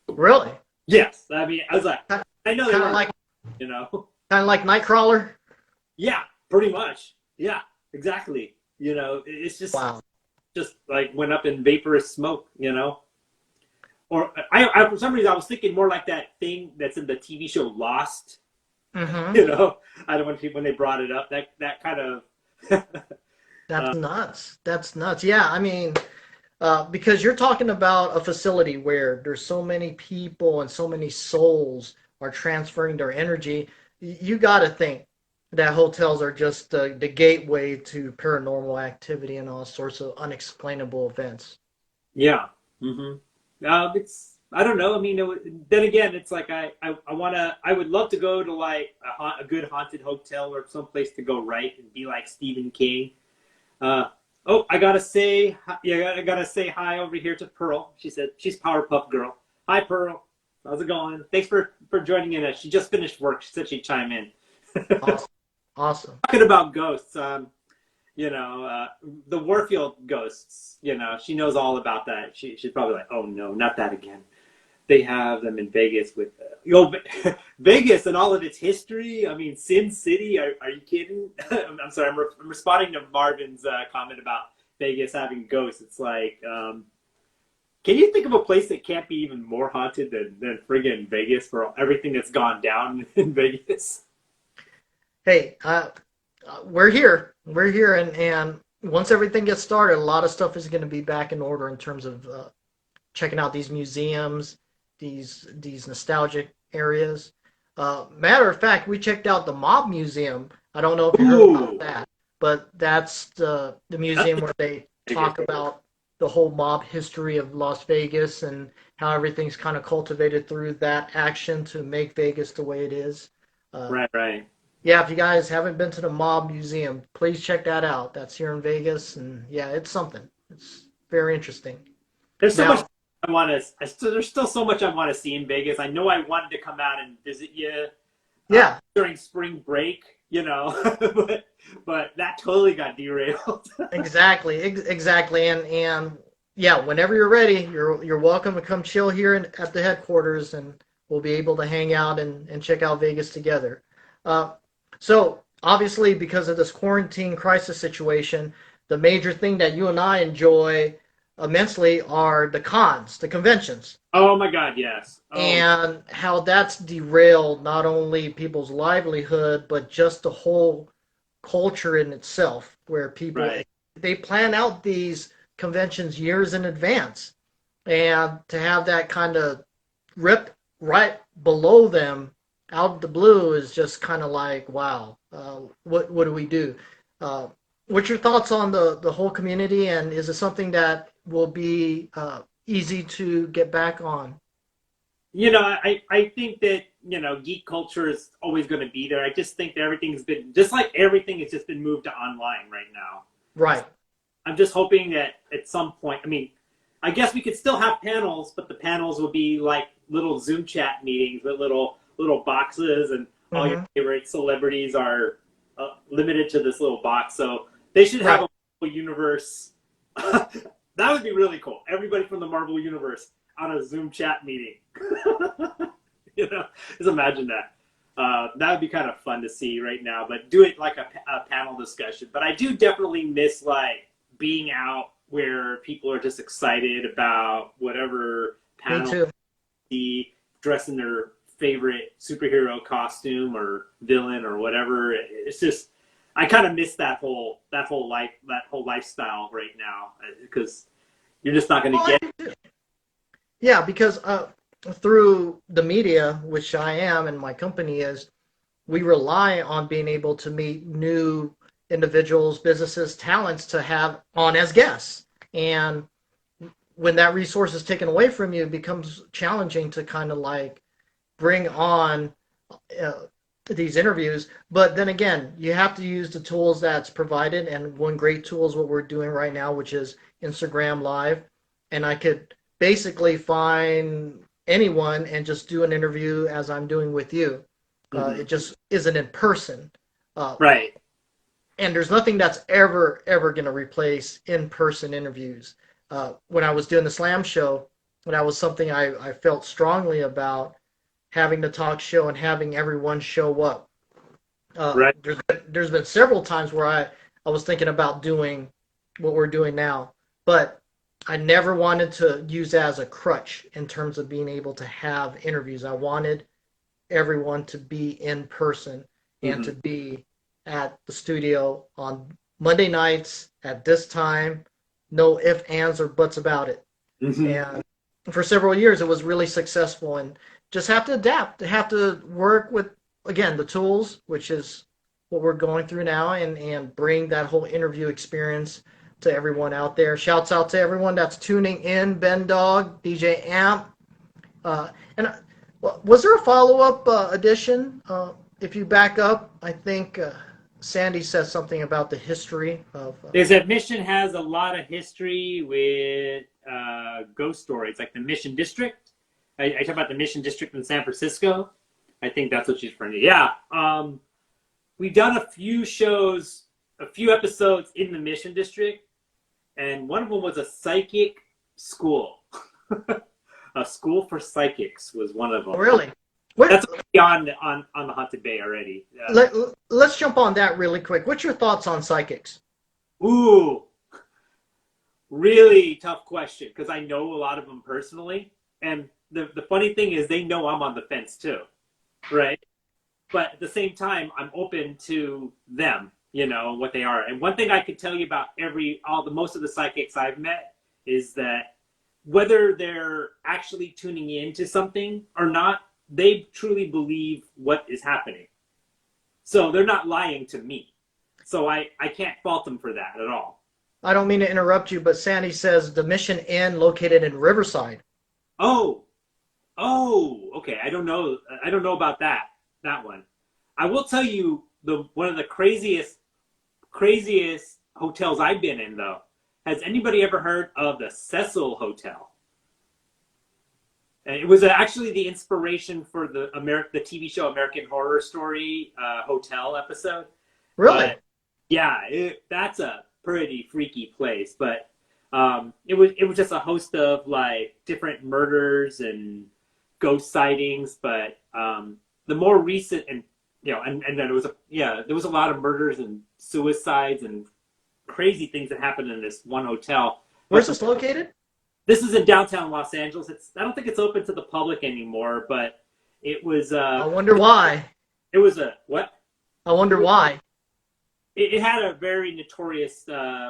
really? Yes, I mean I was like I know they Kind of weren't, like you know. Nightcrawler. Yeah, pretty much. Yeah, exactly. You know, it's Wow. just like went up in vaporous smoke, you know. Or for some reason I was thinking more like that thing that's in the TV show Lost. Hmm. You know, I don't want people when they brought it up that kind of. That's nuts. That's nuts. Yeah, I mean, because you're talking about a facility where there's so many people and so many souls are transferring their energy. You got to think that hotels are just the gateway to paranormal activity and all sorts of unexplainable events. Yeah. Mm-hmm. It's I don't know. I mean, then again, it's like I would love to go to like a good haunted hotel or someplace to go write and be like Stephen King. Uh, oh, I gotta say hi over here to Pearl. She said she's Powerpuff Girl. Hi, Pearl. How's it going? Thanks for joining in. She just finished work. She said she'd chime in. Awesome. Awesome. Talking about ghosts, the Warfield ghosts. You know, she knows all about that. She's probably like, oh no, not that again. They have them in Vegas with Vegas and all of its history. I mean, Sin City. Are you kidding? I'm sorry. I'm responding to Marvin's comment about Vegas having ghosts. It's like, can you think of a place that can't be even more haunted than friggin' Vegas for everything that's gone down in Vegas? Hey, we're here. We're here, and once everything gets started, a lot of stuff is going to be back in order in terms of checking out these museums, these nostalgic areas. Matter of fact, we checked out the Mob Museum. I don't know if you heard about Ooh, that, but that's the that's museum the where they biggest. talk about the whole mob history of Las Vegas and how everything's kind of cultivated through that action to make Vegas the way it is. Uh, Right, right. yeah, if you guys haven't been to the Mob Museum, please check that out. That's here in Vegas, and yeah, it's something. It's very interesting. There's so much Now, I want to. There's still so much I want to see in Vegas. I know I wanted to come out and visit you yeah, during spring break, you know, but that totally got derailed. exactly, and yeah, whenever you're ready, you're welcome to come chill here at the headquarters, and we'll be able to hang out and check out Vegas together. Uh, so obviously, because of this quarantine crisis situation, the major thing that you and I enjoy immensely are the cons, the conventions, Oh my God, yes. Oh, and how that's derailed not only people's livelihood but just the whole culture in itself, where people right. they plan out these conventions years in advance, and to have that kind of rip right below them out of the blue is just kind of like, wow, what do we do? Uh, what's your thoughts on the whole community, and is it something that will be easy to get back on? I think that, geek culture is always going to be there. I just think that everything's been, just like everything has just been moved to online right now. Right. I'm just hoping that at some point, I mean, I guess we could still have panels, but the panels will be like little Zoom chat meetings with little boxes, and all your Hmm. favorite celebrities are limited to this little box. So they should have Right. a Marvel universe. That would be really cool. Everybody from the Marvel universe on a Zoom chat meeting. Just imagine that. That would be kind of fun to see right now, but do it like a panel discussion. But I do definitely miss like being out where people are just excited about whatever Me panel, too. see, dressed in their favorite superhero costume or villain or whatever. It's just, I kind of miss that whole lifestyle right now, because you're just not going to Well, get. yeah, because through the media, which I am and my company is, we rely on being able to meet new individuals, businesses, talents to have on as guests. And when that resource is taken away from you, it becomes challenging to kind of like bring on uh, these interviews. But then again, you have to use the tools that's provided. And one great tool is what we're doing right now, which is Instagram Live. And I could basically find anyone and just do an interview as I'm doing with you. Mhm. It just isn't in person. Uh, Right. and there's nothing that's ever going to replace in-person interviews. When I was doing the Slam show, that was something I felt strongly about, having the talk show and having everyone show up. Right. There's been several times where I was thinking about doing what we're doing now, but I never wanted to use that as a crutch in terms of being able to have interviews. I wanted everyone to be in person and Hmm. to be at the studio on Monday nights at this time. No ifs, ands, or buts about it. Hmm. And for several years, it was really successful. And just have to adapt. Have to work with, again, the tools, which is what we're going through now, and bring that whole interview experience to everyone out there. Shouts out to everyone that's tuning in: Ben Dog, DJ Amp, and was there a follow-up edition? If you back up, I think Sandy says something about the history of. This admission has a lot of history with ghost stories, like the Mission District. I talk about the Mission District in San Francisco. I think that's what she's referring to. Yeah. We've done a few shows, a few episodes in the Mission District, and one of them was a psychic school. A school for psychics was one of Oh, them. really? What? That's beyond on the Haunted Bay already. Let's jump on that really quick. What's your thoughts on psychics? Ooh, really tough question, because I know a lot of them personally, and the funny thing is they know I'm on the fence too, right? But at the same time, I'm open to them, what they are. And one thing I could tell you about most of the psychics I've met is that whether they're actually tuning into something or not, they truly believe what is happening. So they're not lying to me. So I can't fault them for that at all. I don't mean to interrupt you, but Sandy says the Mission Inn located in Riverside. Oh, okay. I don't know. I don't know about that one. I will tell you the one of the craziest hotels I've been in though. Has anybody ever heard of the Cecil Hotel? And it was actually the inspiration for the TV show American Horror Story hotel episode. Really? But yeah, that's a pretty freaky place. But it was just a host of like different murders and ghost sightings. But the more recent and then there was a lot of murders and suicides and crazy things that happened in this one hotel. Where's But this located? this is in downtown Los Angeles. I don't think it's open to the public anymore, but it was I wonder why. it was a what? I wonder why. It had a very notorious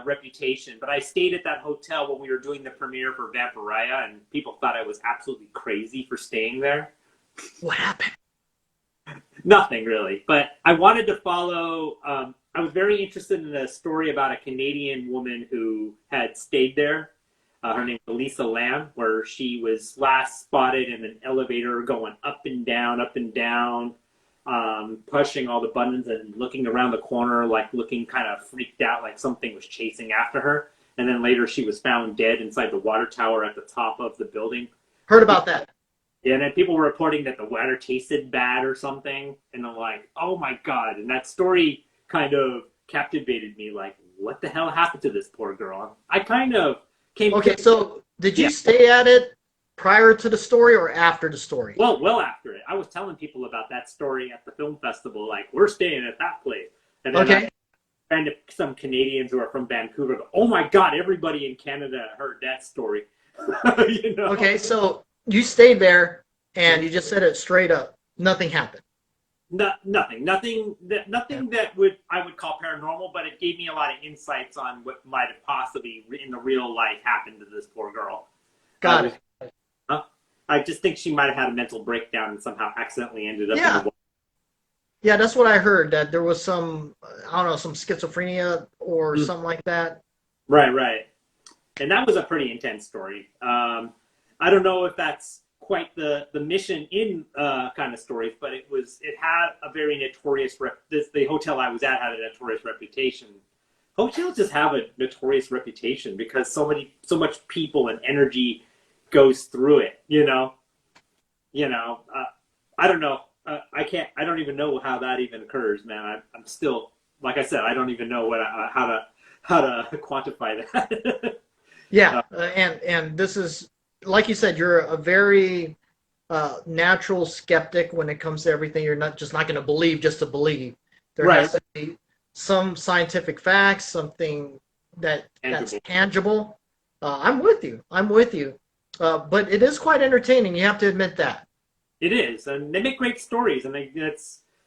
reputation, but I stayed at that hotel when we were doing the premiere for Vampiraya, and people thought I was absolutely crazy for staying there. What happened? Nothing really, but I wanted to follow. I was very interested in a story about a Canadian woman who had stayed there. Her name was Lisa Lamb, where she was last spotted in an elevator going up and down, pushing all the buttons and looking around the corner, like looking kind of freaked out, like something was chasing after her. And then later she was found dead inside the water tower at the top of the building. Heard about that. Yeah, and then people were reporting that the water tasted bad or something. And I'm like, oh my God. And that story kind of captivated me. Like, what the hell happened to this poor girl? I kind of came. Okay, so did you stay at it prior to the story or after the story? Well after it. I was telling people about that story at the film festival. Like, we're staying at that place. And then I ran to some Canadians who are from Vancouver. Go, oh my God, everybody in Canada heard that story. You know? Okay, so you stayed there and you just said it straight up. Nothing happened. Nothing that I would call paranormal, but it gave me a lot of insights on what might have possibly in the real life happened to this poor girl. Got it. I just think she might have had a mental breakdown and somehow accidentally ended up in the water. Yeah, that's what I heard, that there was some, I don't know, some schizophrenia or something like that. Right. And that was a pretty intense story. I don't know if that's quite the mission in kind of stories, but it had a very notorious the hotel I was at had a notorious reputation. Hotels just have a notorious reputation because so much people and energy goes through it. I don't know. I don't even know how that even occurs, man. I'm still, like I said, I don't even know how to quantify that. Yeah, and this is, like you said, you're a very natural skeptic when it comes to everything. You're not going to believe just to believe. There has to be some scientific facts, something that's tangible. I'm with you. But it is quite entertaining. You have to admit that. It is, and they make great stories. And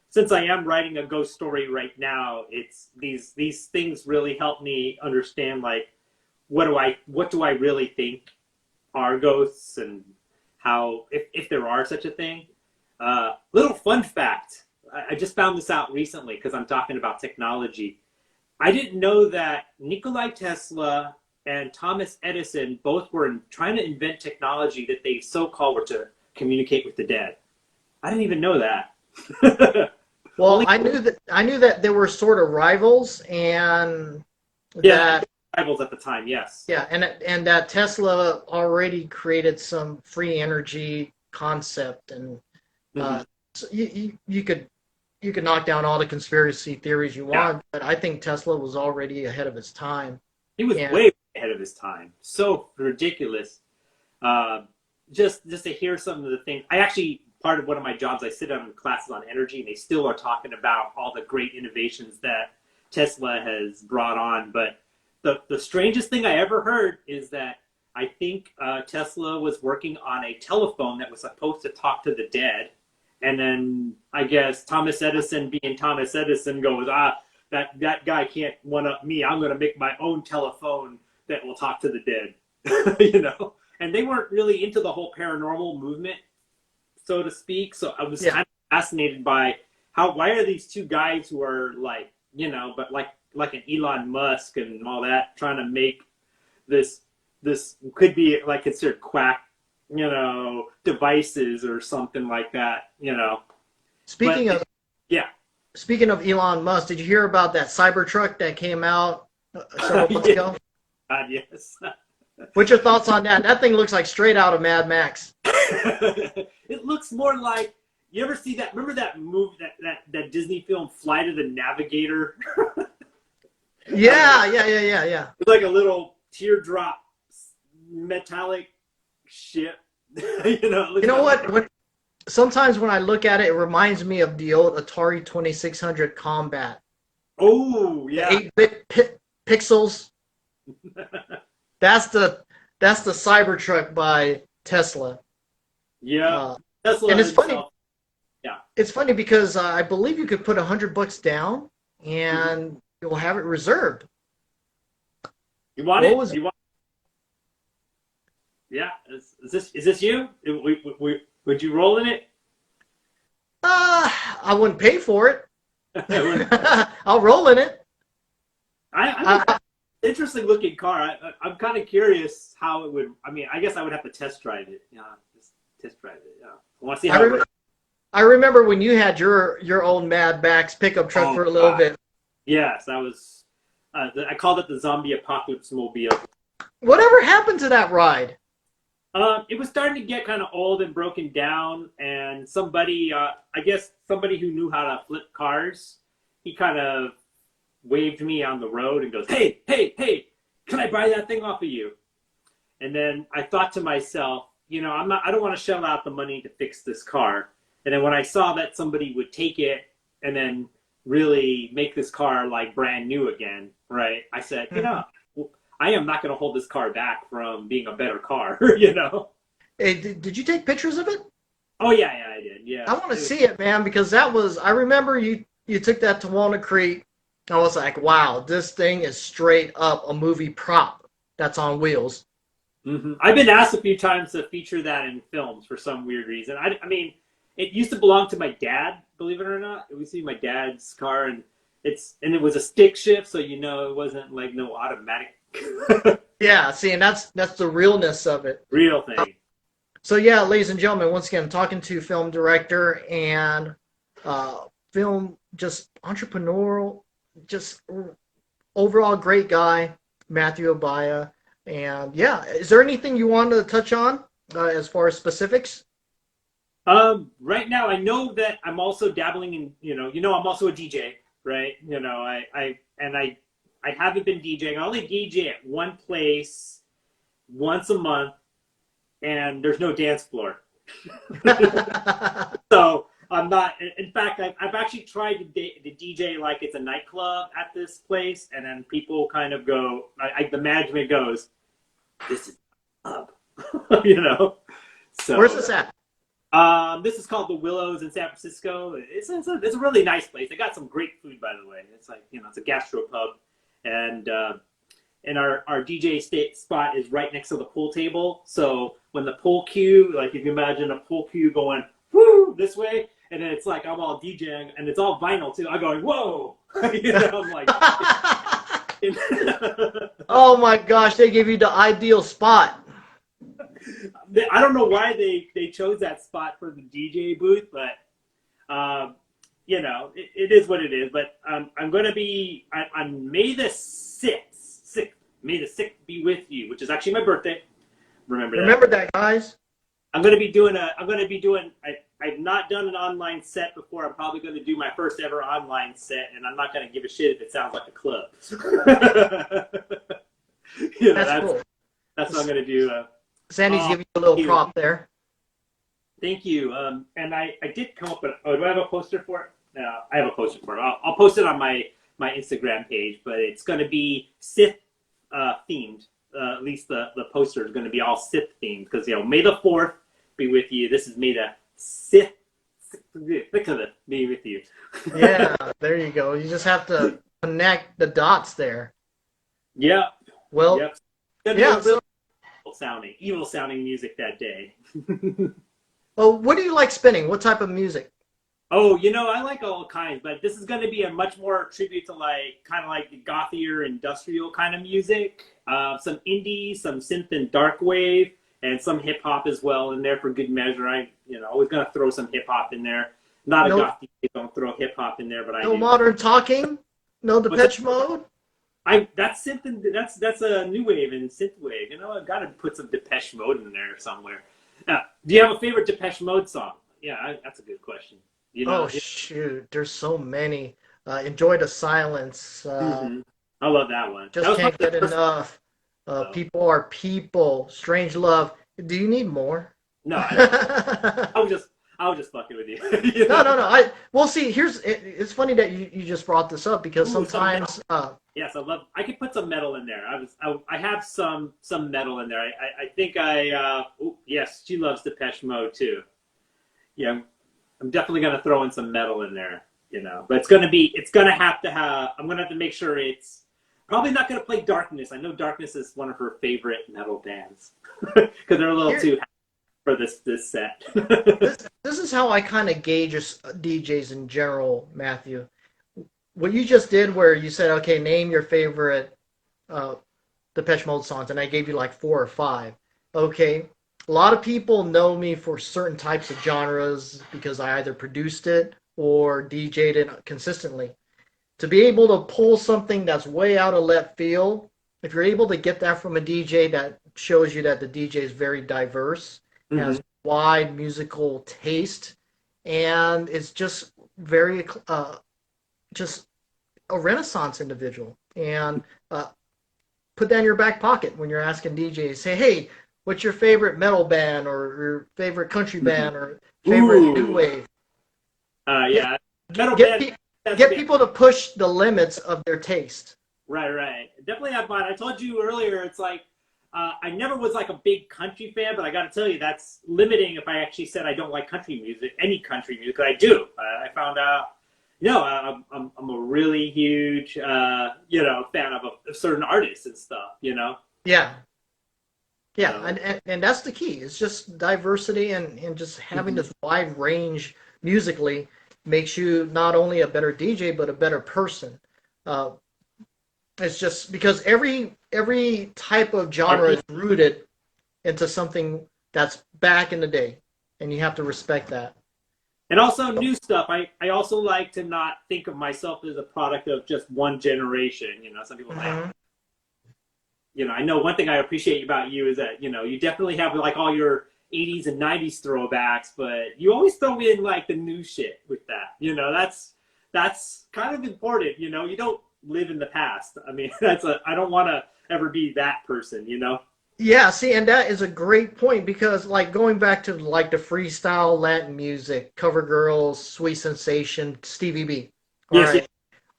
since I am writing a ghost story right now, it's these things really help me understand, like, what do I really think are ghosts, and how, if there are such a thing. Little fun fact, I just found this out recently because I'm talking about technology. I didn't know that Nikola Tesla and Thomas Edison both were trying to invent technology that they so-called were to communicate with the dead. I didn't even know that. Well, I knew that they were sort of rivals, and rivals at the time, yes. Yeah, and that Tesla already created some free energy concept, and so you could knock down all the conspiracy theories you want, but I think Tesla was already ahead of his time. He was way ahead of his time. So ridiculous. Just to hear some of the things. Part of one of my jobs, I sit on classes on energy, and they still are talking about all the great innovations that Tesla has brought on. But the strangest thing I ever heard is that I think Tesla was working on a telephone that was supposed to talk to the dead. And then I guess Thomas Edison, being Thomas Edison, goes, that guy can't one-up me. I'm going to make my own telephone that will talk to the dead. And they weren't really into the whole paranormal movement, so to speak. So I was kind of fascinated by why are these two guys who are like, but like an Elon Musk and all that, trying to make this could be like considered quack, devices or something like that, Speaking of Elon Musk, did you hear about that Cybertruck that came out several months ago? God, yes. What's your thoughts on that? That thing looks like straight out of Mad Max. It looks more like, you ever see that? Remember that movie, that Disney film, Flight of the Navigator? Yeah. It's like a little teardrop metallic ship. What? Sometimes when I look at it, it reminds me of the old Atari 2600 Combat. Oh, yeah. 8-bit pixels. That's the Cybertruck by Tesla. Yeah. Tesla and it's funny. Yeah. It's funny because I believe you could put $100 down and you'll have it reserved. You want it? Yeah. Is this you? Would you roll in it? I wouldn't pay for it. I'll roll in it. I'm interesting looking car. I'm kind of curious how it would. I mean, I guess I would have to test drive it. Yeah, just test drive it. Yeah, I want to see how it works. I remember when you had your old Mad Max pickup truck for a little bit. Yes, that was. I called it the Zombie Apocalypse Mobile. Whatever happened to that ride? It was starting to get kind of old and broken down, and somebody, I guess somebody who knew how to flip cars, he kind of waved me on the road and goes, "Hey, hey, hey, can I buy that thing off of you?" And then I thought to myself, I don't want to shell out the money to fix this car. And then when I saw that somebody would take it and then really make this car like brand new again, right? I said, I am not going to hold this car back from being a better car, Hey, did you take pictures of it? Oh yeah, I did. Yeah. I want to see it, man, because I remember you took that to Walnut Creek. I was like, wow, this thing is straight up a movie prop that's on wheels. Mm-hmm. I've been asked a few times to feature that in films for some weird reason. I mean, it used to belong to my dad, believe it or not. It used to be my dad's car, and it was a stick shift, so it wasn't like no automatic. Yeah, see, and that's the realness of it. Real thing. So yeah, ladies and gentlemen, once again, talking to film director and film just entrepreneurial, just overall great guy, Matthew Abaya. And yeah, is there anything you wanted to touch on as far as specifics? Right now, I know that I'm also dabbling in, I'm also a DJ, right? I haven't been DJing. I only DJ at one place once a month, and there's no dance floor. So I'm not. In fact, I've actually tried to DJ like it's a nightclub at this place, and then people kind of go. The management goes, "This is a club," So where's this at? This is called the Willows in San Francisco. It's a really nice place. They got some great food, by the way. It's like it's a gastropub, and our DJ spot is right next to the pool table. So when the pool cue, like if you imagine a pool cue going whoo this way, and then it's like I'm all DJing, and it's all vinyl too. I'm going whoa, I'm like. Oh my gosh, they gave you the ideal spot. I don't know why they chose that spot for the DJ booth, but it is what it is. But I'm going to be on May the 6th. May the 6th be with you, which is actually my birthday. Remember that, guys. I'm going to be doing I've not done an online set before. I'm probably going to do my first ever online set, and I'm not going to give a shit if it sounds like a club. That's cool. That's what I'm going to do. Sandy's giving you a little prop there. Thank you. And I did come up with. Oh, do I have a poster for it? No, I have a poster for it. I'll post it on my Instagram page, but it's going to be Sith themed. At least the poster is going to be all Sith themed because May the 4th be with you. This is May the Sith be with you. Yeah, there you go. You just have to connect the dots there. Yeah. Well. Yep. Yeah. Evil sounding music that day. Well, what do you like spinning? What type of music? Oh, I like all kinds, but this is going to be a much more tribute to kind of like the gothier industrial kind of music. Some indie, some synth and dark wave, and some hip hop as well in there for good measure. I always going to throw some hip hop in there. Not a gothy, don't throw hip hop in there, but I do. No modern talking? No Depeche Mode? That's synth and that's a new wave and synth wave. I've got to put some Depeche Mode in there somewhere. Do you have a favorite Depeche Mode song? Yeah, that's a good question. Oh shoot, there's so many. Enjoy the Silence. I love that one. Just can't get enough. People Are People. Strange Love. Do you need more? No, I was just fucking with you. No. Well, see, it's funny that you just brought this up because sometimes. Yes, I could put some metal in there. I have some metal in there. I think yes, she loves Depeche Mode too. Yeah, I'm definitely gonna throw in some metal in there. But I'm gonna have to make sure it's probably not gonna play Darkness. I know Darkness is one of her favorite metal bands because they're a little too for this set. This is how I kind of gauge DJs in general, Matthew. What you just did where you said, okay, name your favorite Depeche Mode songs, and I gave you like 4 or 5. Okay, a lot of people know me for certain types of genres because I either produced it or DJ'd it consistently. To be able to pull something that's way out of left field, if you're able to get that from a DJ, that shows you that the DJ is very diverse, Hmm. has wide musical taste, and is just very just a renaissance individual. And put that in your back pocket when you're asking DJs. Say, hey, what's your favorite metal band or your favorite country band or favorite new Ooh. wave? Get Yeah. Metal get band. That's get band. people to push the limits of their taste. Right, right. Definitely have mine. I told you earlier, it's like I never was like a big country fan, but I got to tell you, that's limiting if I actually said I don't like country music, any country music. I do. I found out, I'm a really huge, fan of a certain artist and stuff, Yeah, yeah, So, and that's the key. It's just diversity and just having this wide range musically makes you not only a better DJ but a better person. Uh, it's just because every type of genre is rooted into something that's back in the day, and you have to respect that. and also new stuff. I also like to not think of myself as a product of just one generation. Some people like, Hmm. I know one thing I appreciate about you is that, you definitely have like all your 80s and 90s throwbacks, but you always throw in like the new shit with that. That's kind of important, you don't live in the past. I mean, I don't want to ever be that person. Yeah, see, and that is a great point because, like, going back to like the freestyle Latin music, Cover Girls, Sweet Sensation, Stevie B. All Yes, yes. right,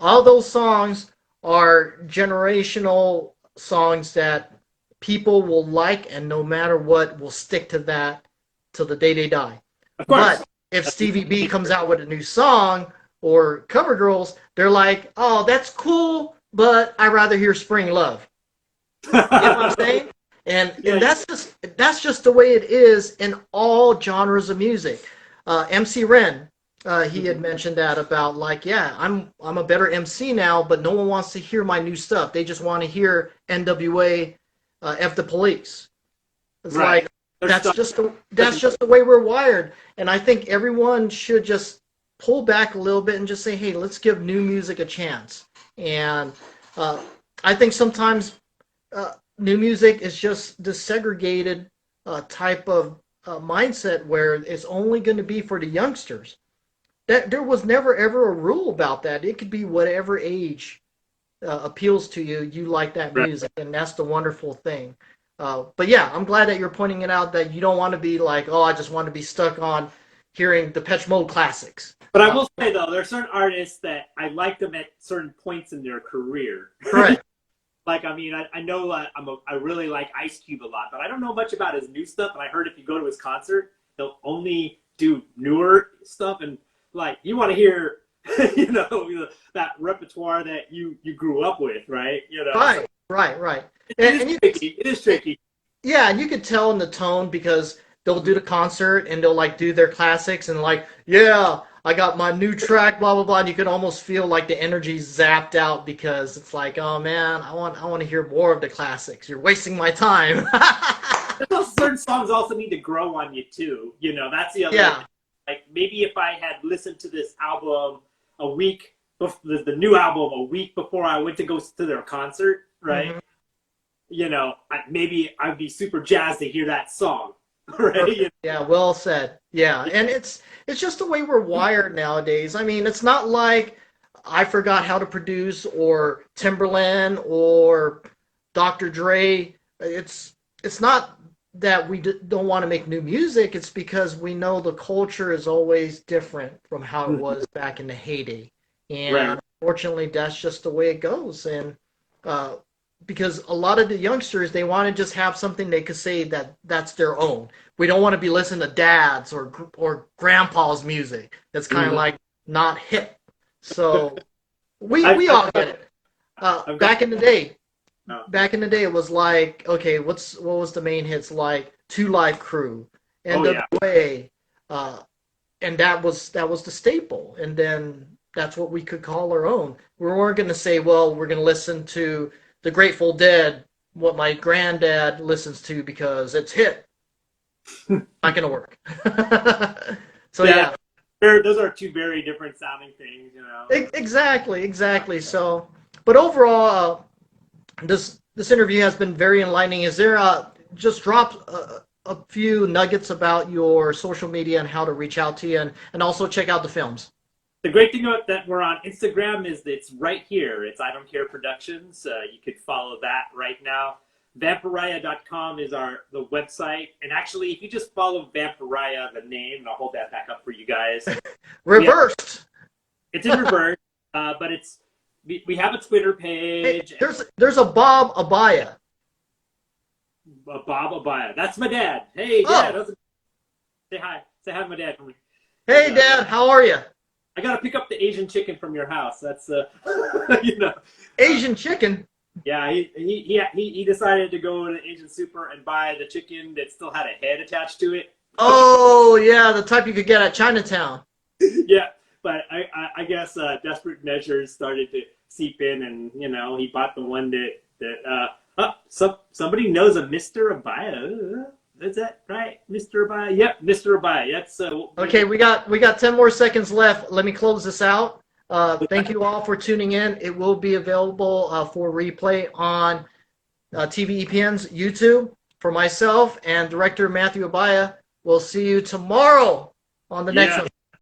all those songs are generational songs that people will like, and no matter what, will stick to that till the day they die. Of course. But if Stevie B comes out with a new song or Cover Girls, they're like, "Oh, that's cool, but I'd rather hear Spring Love." You get what I'm saying? And Yeah. that's just the way it is in all genres of music. MC Ren, he had mentioned that about like, yeah, I'm a better MC now, but no one wants to hear my new stuff. They just want to hear NWA, F the Police. It's Right. like There's stuff that's just the way we're wired, and I think everyone should just pull back a little bit and just say, hey, let's give new music a chance. And uh, I think sometimes new music is just this segregated type of mindset where it's only going to be for the youngsters. That there was never ever a rule about that. It could be whatever age appeals to you. You like that right. music, and that's the wonderful thing. But yeah, I'm glad that you're pointing it out that you don't want to be like, oh, I just want to be stuck on hearing Depeche Mode classics. But I will say though, there are certain artists that I like them at certain points in their career. Correct. Like, I mean, I know I really like Ice Cube a lot, but I don't know much about his new stuff. And I heard if you go to his concert, he'll only do newer stuff. And like, you want to hear, that repertoire that you grew up with, right? So Right. Right. Right. it And, is and you tricky. It is tricky. Yeah, and you could tell in the tone because they'll do the concert and they'll like do their classics and like, yeah, I got my new track, blah blah blah. And you could almost feel like the energy zapped out because it's like, oh man, I want to hear more of the classics. You're wasting my time. There's also certain songs also need to grow on you too. That's the other. Yeah. Like maybe if I had listened to this album a week, the new album a week before I went to go to their concert, right? Mhm. Maybe I'd be super jazzed to hear that song, right? Yeah, well said. Yeah, and it's just the way we're wired nowadays. I mean, it's not like I forgot how to produce or Timberland or Dr. Dre. It's not that we don't want to make new music. It's because we know the culture is always different from how it was back in the heyday, Right. and unfortunately, that's just the way it goes. And uh, because a lot of the youngsters they want to just have something they could say that's their own. We don't want to be listening to dad's or grandpa's music. That's kind of Mhm. like not hip. So we I've, we I've, all get it. I've got Back in the day, no. it was like, okay, what was the main hits like? Two Live Crew, Oh yeah. NWA, uh, and that was the staple. And then that's what we could call our own. We weren't going to say, well, we're going to listen to the Grateful Dead what my granddad listens to because it's hit. Not gonna work. So Yeah, yeah, those are two very different sounding things, you know. exactly. So, but overall, this interview has been very enlightening. Is there just drop a few nuggets about your social media and how to reach out to you, and also check out the films? The great thing about that we're on Instagram is that it's right here. It's I Don't Care Productions. You could follow that right now. Vampiraya.com is the website. And actually, if you just follow Vampiraya, the name, and I'll hold that back up for you guys. Reversed. It's in reverse, but we have a Twitter Hey, page. there's a Bob Abaya. Bob Abaya. That's my dad. Hey, Dad. Oh, Say hi. Say hi to my dad for me. hey Dad, how are you? I got to pick up the Asian chicken from your house. That's, you know. Asian chicken. Yeah, he decided to go to the Asian super and buy the chicken that still had a head attached to it. Oh yeah, the type you could get at Chinatown. Yeah, but I guess desperate measures started to seep in, and you know he bought the one somebody knows a Mr. Abaya. Is that right, Mr. Abaya? Yep, Mr. Abaya. That's Okay, we got 10 more seconds left. Let me close this out. Thank you all for tuning in. It will be available for replay on TVEPN's YouTube. For myself and director Matthew Abaya, we'll see you tomorrow on the next one.